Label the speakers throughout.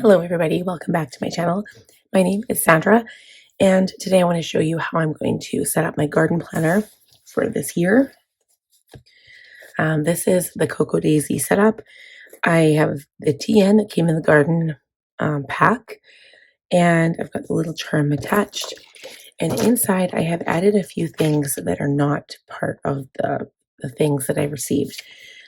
Speaker 1: Hello everybody, welcome back to my channel. My name is Sandra and today I want to show you how I'm going to set up my garden planner for this year. This is the Cocoa Daisy setup. I have the TN that came in the garden pack, and I've got the little charm attached, and inside I have added a few things that are not part of the things that I received.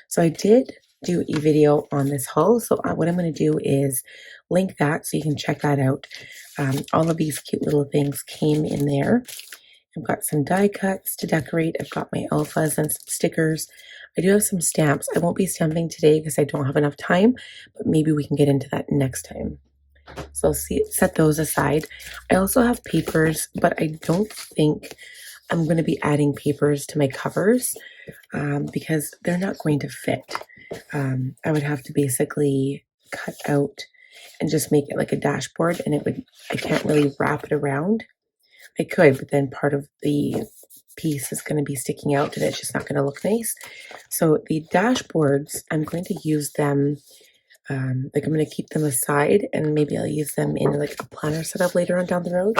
Speaker 1: So I did do a video on this haul, so what I'm going to do is link that so you can check that out. All of these cute little things came in there. I've got some die cuts to decorate. I've got my alphas and some stickers. I do have some stamps. I won't be stamping today because I don't have enough time, but maybe we can get into that next time. So I'll set those aside. I also have papers, but I don't think I'm going to be adding papers to my covers because they're not going to fit. I would have to basically cut out and just make it like a dashboard, and I can't really wrap it around. I could, but then part of the piece is going to be sticking out and it's just not going to look nice. So the dashboards, I'm going to use them, like I'm going to keep them aside, and maybe I'll use them in like a planner setup later on down the road.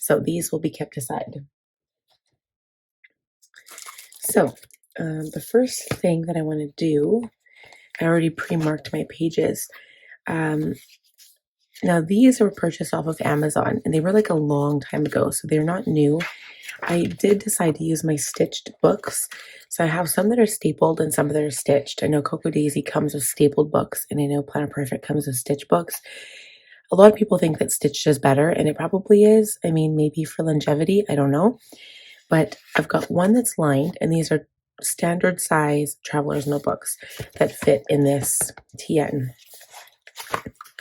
Speaker 1: So these will be kept aside. So the first thing that I want to do, I already pre-marked my pages. Now these were purchased off of Amazon and they were like a long time ago, so they're not new. I did decide to use my stitched books. So I have some that are stapled and some that are stitched. I know Cocoa Daisy comes with stapled books, and I know Planner Perfect comes with stitch books. A lot of people think that stitched is better, and it probably is. I mean, maybe for longevity, I don't know. But I've got one that's lined, and these are standard size traveler's notebooks that fit in this TN.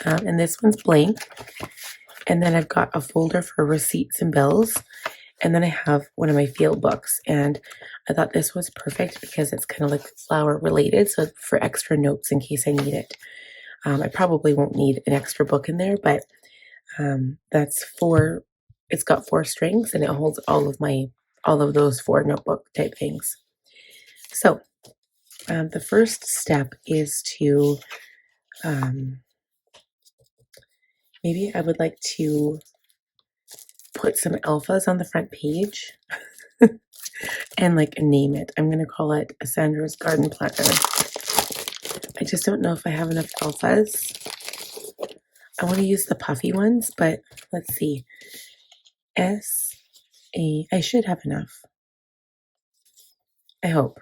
Speaker 1: And this one's blank. And then I've got a folder for receipts and bills. And then I have one of my field books. And I thought this was perfect because it's kind of like flower related. So for extra notes in case I need it. I probably won't need an extra book in there, but it's got 4 strings and it holds all of those 4 notebook type things. So the first step is to, maybe I would like to put some alphas on the front page and like name it. I'm going to call it Sandra's Garden Planner. I just don't know if I have enough alphas. I want to use the puffy ones, but let's see. I should have enough. I hope.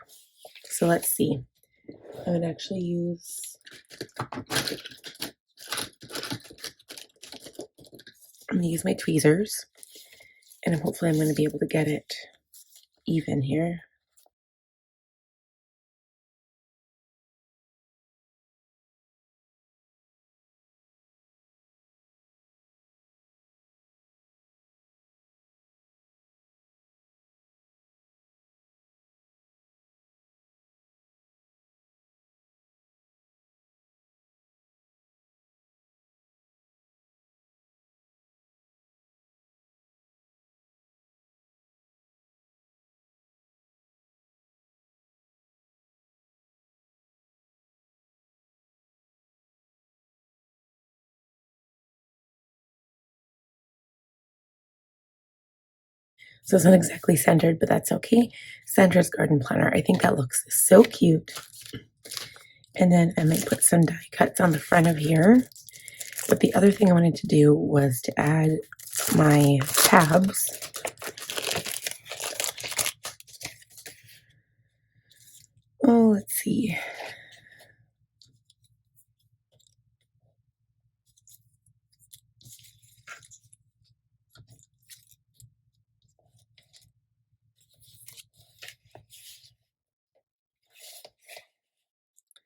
Speaker 1: So let's see. I would actually use, I'm going to use my tweezers, and hopefully I'm going to be able to get it even here. So it's not exactly centered, but that's okay. Sandra's Garden Planner. I think that looks so cute. And then I might put some die cuts on the front of here. But the other thing I wanted to do was to add my tabs. Oh, let's see.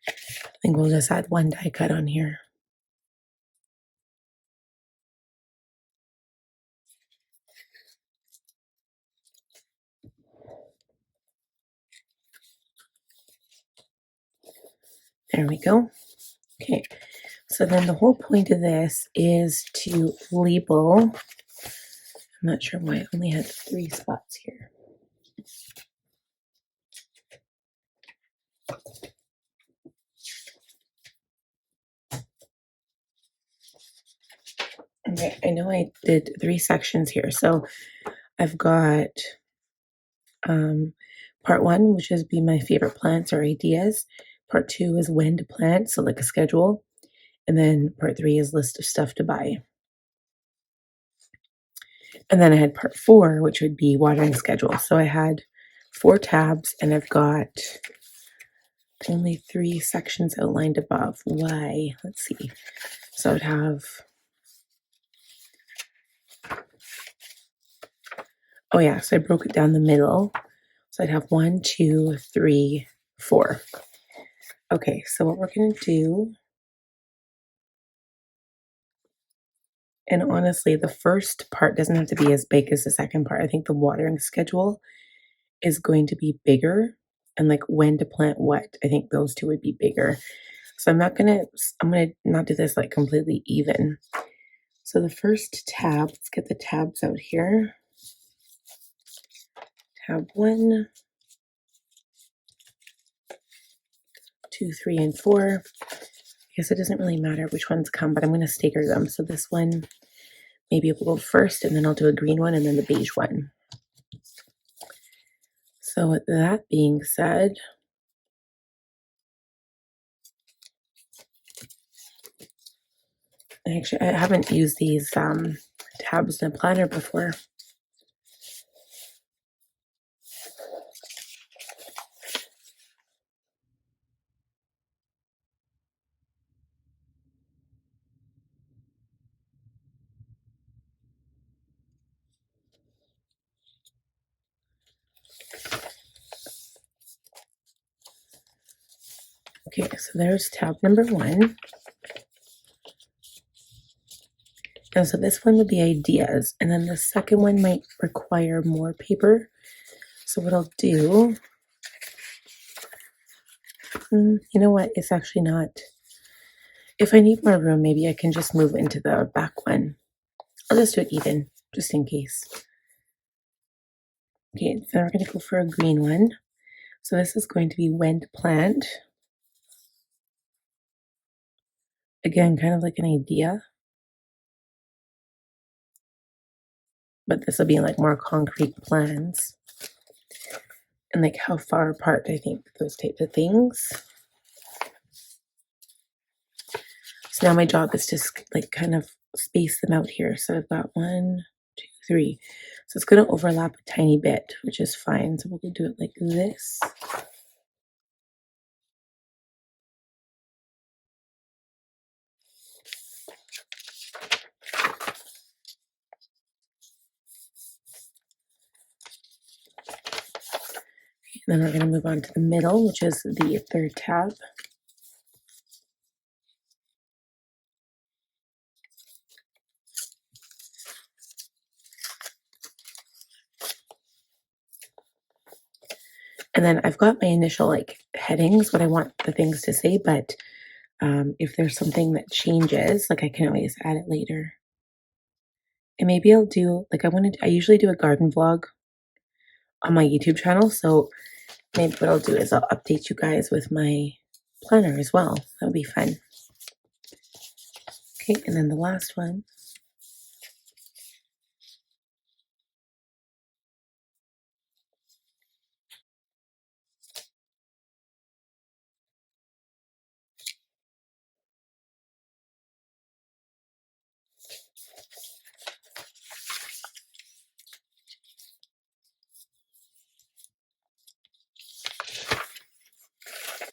Speaker 1: I think we'll just add one die cut on here. There we go. Okay, so then the whole point of this is to label. I'm not sure why I only had 3 spots here. Okay, I know I did 3 sections here. So I've got part one, which is be my favorite plants or ideas. Part two is when to plant, so like a schedule. And then part three is list of stuff to buy. And then I had part four, which would be watering schedule. So I had 4 tabs and I've got only 3 sections outlined above. Why? Let's see. So I'd have, oh yeah, so I broke it down the middle. So I'd have 1, 2, 3, 4. Okay, so what we're going to do, and honestly, the first part doesn't have to be as big as the second part. I think the watering schedule is going to be bigger, and like when to plant what, I think those two would be bigger. So I'm gonna not do this like completely even. So the first tab, let's get the tabs out here. Tab 1, 2, 3, and 4. I guess it doesn't really matter which ones come, but I'm gonna stagger them. So this one, maybe it will go first, and then I'll do a green one and then the beige one. So with that being said, actually I haven't used these tabs in a planner before. Okay, so there's tab number 1. And so this one would be ideas, and then the second one might require more paper. So what I'll do, you know what, it's actually not, if I need more room, maybe I can just move into the back one. I'll just do it even, just in case. Okay, so we're gonna go for a green one. So this is going to be when to plant. Again, kind of like an idea, but this will be like more concrete plans. And like how far apart, I think, those types of things. So now my job is just like kind of space them out here. So I've got 1, 2, 3. So it's going to overlap a tiny bit, which is fine. So we'll do it like this. And then we're going to move on to the middle, which is the third tab. And then I've got my initial like headings, what I want the things to say, but if there's something that changes, like I can always add it later. And maybe I'll do, like I usually do a garden vlog on my YouTube channel. So maybe what I'll do is I'll update you guys with my planner as well. That'll be fun. Okay, and then the last one.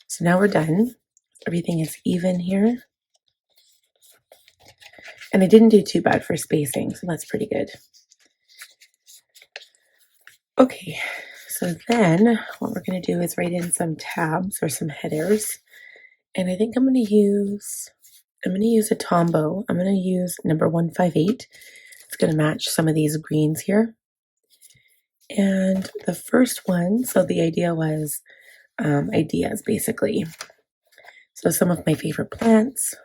Speaker 1: So now we're done. Everything is even here. And I didn't do too bad for spacing, so that's pretty good. Okay, so then what we're going to do is write in some tabs or some headers. And I think I'm going to use a Tombow. I'm going to use number 158. It's going to match some of these greens here. And the first one, so the idea was ideas basically. So some of my favorite plants.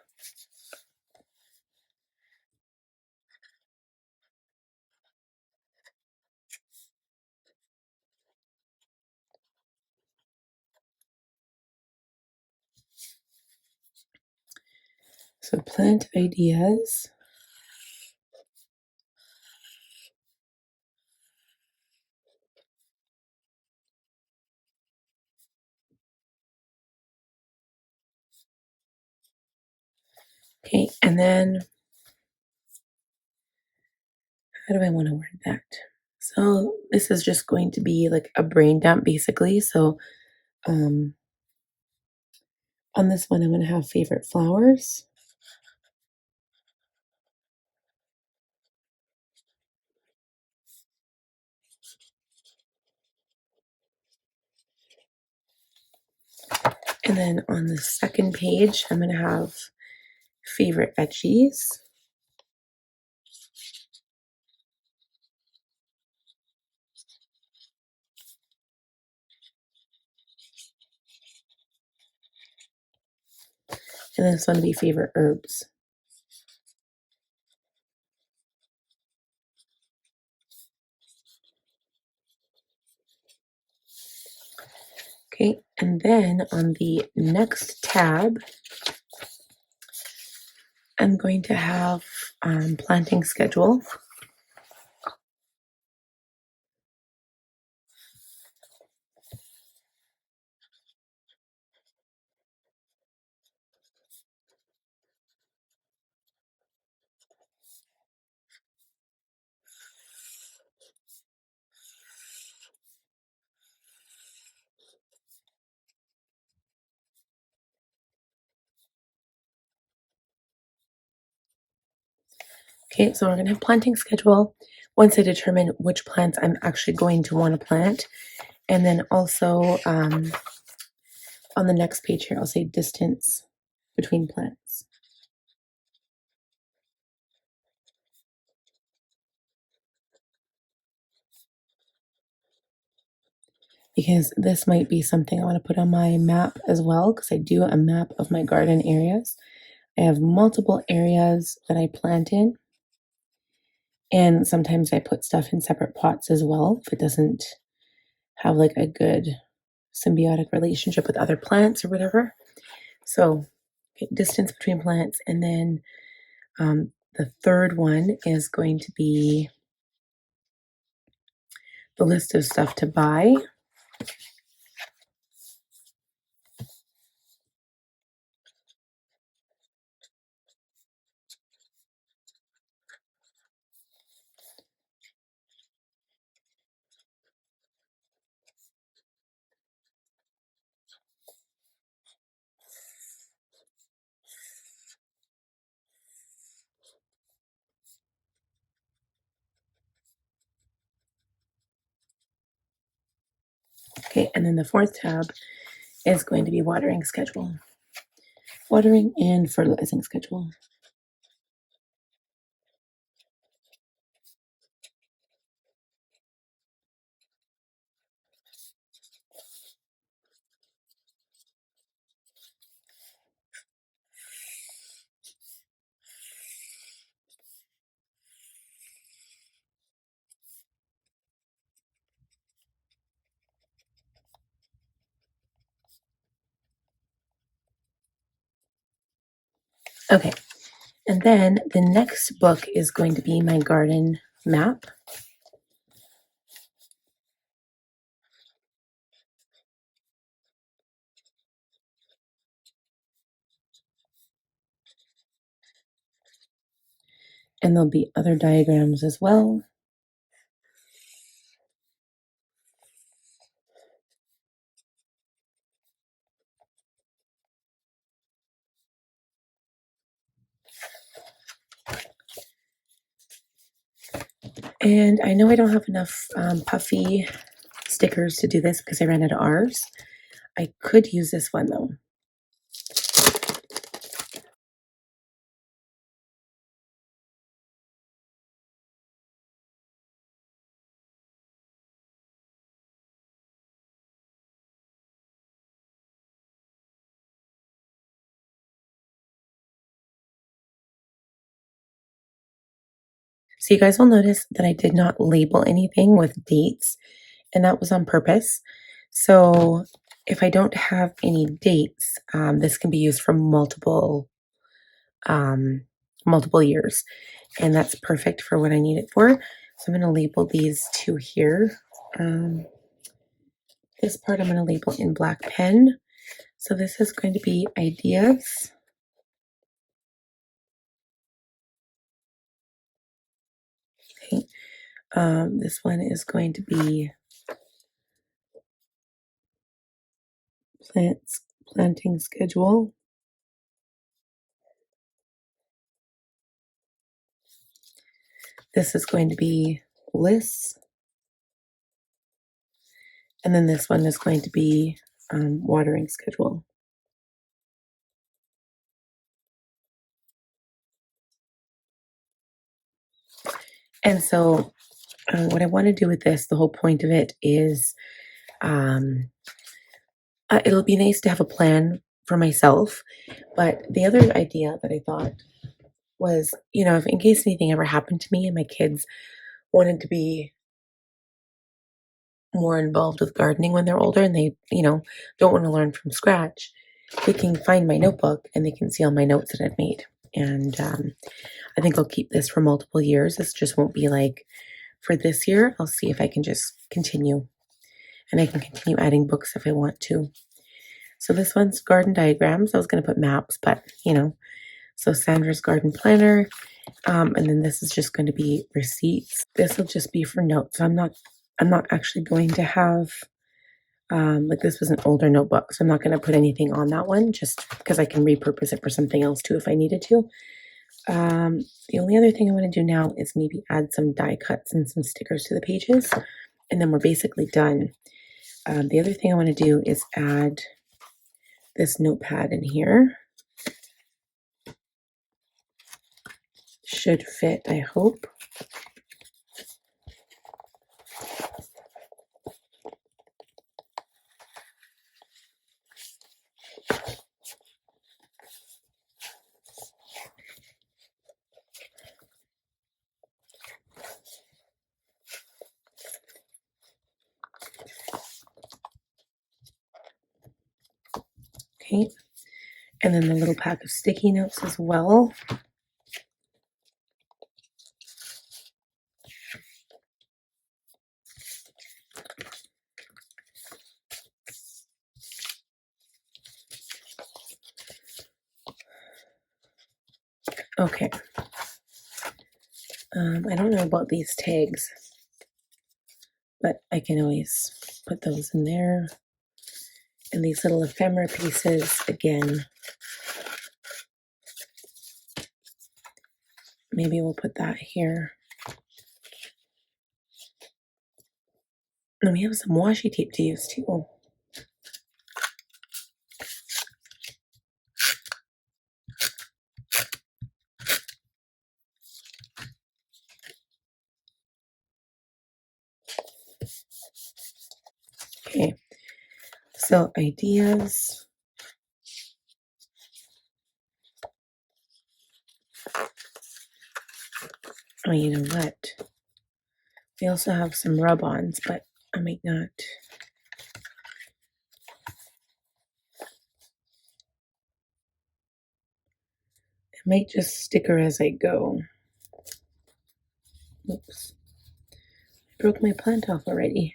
Speaker 1: So plant ideas. Okay, and then how do I want to word that? So this is just going to be like a brain dump basically. So um, on this one, I'm going to have favorite flowers. And then on the second page, I'm going to have favorite veggies. And then this one will be favorite herbs. Okay, and then on the next tab, I'm going to have planting schedule. Okay, so we're going to have planting schedule once I determine which plants I'm actually going to want to plant. And then also on the next page here, I'll say distance between plants. Because this might be something I want to put on my map as well, because I do a map of my garden areas. I have multiple areas that I plant in, and sometimes I put stuff in separate pots as well if it doesn't have like a good symbiotic relationship with other plants or whatever. So, okay, distance between plants, and then the third one is going to be the list of stuff to buy. Okay, and then the fourth tab is going to be watering schedule. Watering and fertilizing schedule. Okay, and then the next book is going to be my garden map. And there'll be other diagrams as well. And I know I don't have enough puffy stickers to do this because I ran out of ours. I could use this one though. So you guys will notice that I did not label anything with dates, and that was on purpose. So if I don't have any dates, this can be used for um, multiple years, and that's perfect for what I need it for. So I'm going to label these two here. This part I'm going to label in black pen. So this is going to be ideas Okay. This one is going to be planting schedule. This is going to be lists. And then this one is going to be watering schedule. And so what I want to do with this, the whole point of it is it'll be nice to have a plan for myself. But the other idea that I thought was, if in case anything ever happened to me and my kids wanted to be more involved with gardening when they're older and they, don't want to learn from scratch, they can find my notebook and they can see all my notes that I've made. And I think I'll keep this for multiple years. This just won't be like for this year. I'll see if I can just continue, and I can continue adding books if I want to. So this one's garden diagrams. I was going to put maps, but so Sandra's garden planner. And then this is just going to be receipts. This will just be for notes. I'm not actually going to have, like this was an older notebook, so I'm not going to put anything on that one just because I can repurpose it for something else too if I needed to. The only other thing I want to do now is maybe add some die cuts and some stickers to the pages, and then we're basically done. The other thing I want to do is add this notepad in here. Should fit, I hope. Okay, and then the little pack of sticky notes as well. Okay. I don't know about these tags, but I can always put those in there. And these little ephemera pieces, again, maybe we'll put that here. And we have some washi tape to use too. Okay, so ideas. Oh, you know what? We also have some rub-ons, but I might not. I might just sticker as I go. Oops. I broke my plant off already.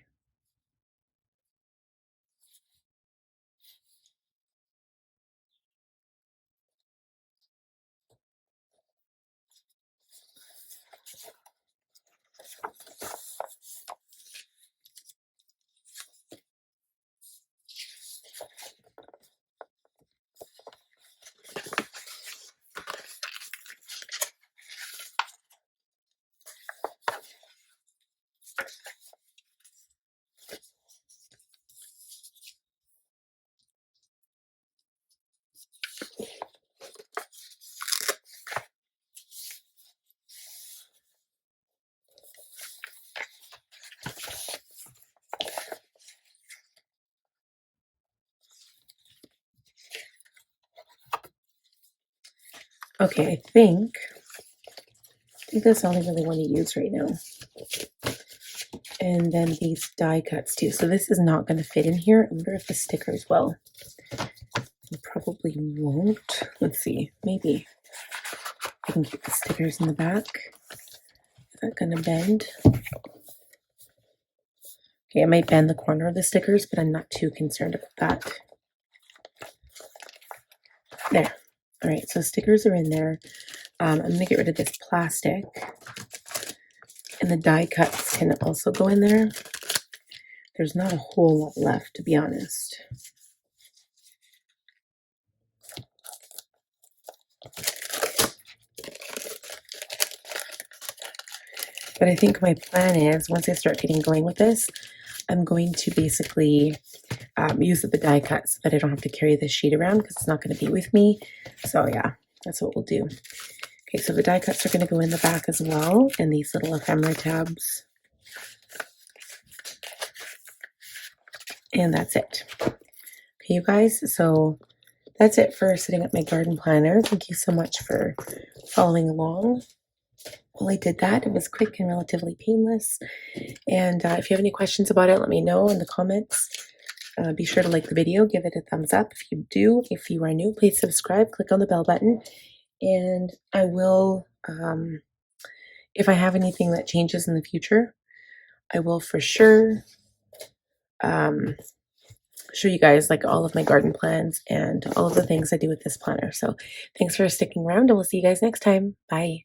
Speaker 1: Okay, I think that's all I really want to use right now. And then these die cuts too. So this is not going to fit in here. I wonder if the stickers will. It probably won't. Let's see. Maybe I can keep the stickers in the back. Is that going to bend? Okay, I might bend the corner of the stickers, but I'm not too concerned about that. There. All right, so stickers are in there. I'm going to get rid of this plastic. And the die cuts can also go in there. There's not a whole lot left, to be honest. But I think my plan is, once I start getting going with this, I'm going to basically use the die cut so that I don't have to carry this sheet around because it's not going to be with me. So yeah, that's what we'll do. Okay, so the die cuts are going to go in the back as well, and these little ephemera tabs. And that's it. Okay, you guys, so that's it for setting up my garden planner. Thank you so much for following along. While I did that, it was quick and relatively painless. And if you have any questions about it, let me know in the comments. Be sure to like the video, give it a thumbs up if you do. If you are new, please subscribe, click on the bell button, and I will, if I have anything that changes in the future, I will for sure show you guys like all of my garden plans and all of the things I do with this planner. So thanks for sticking around, and we'll see you guys next time. Bye.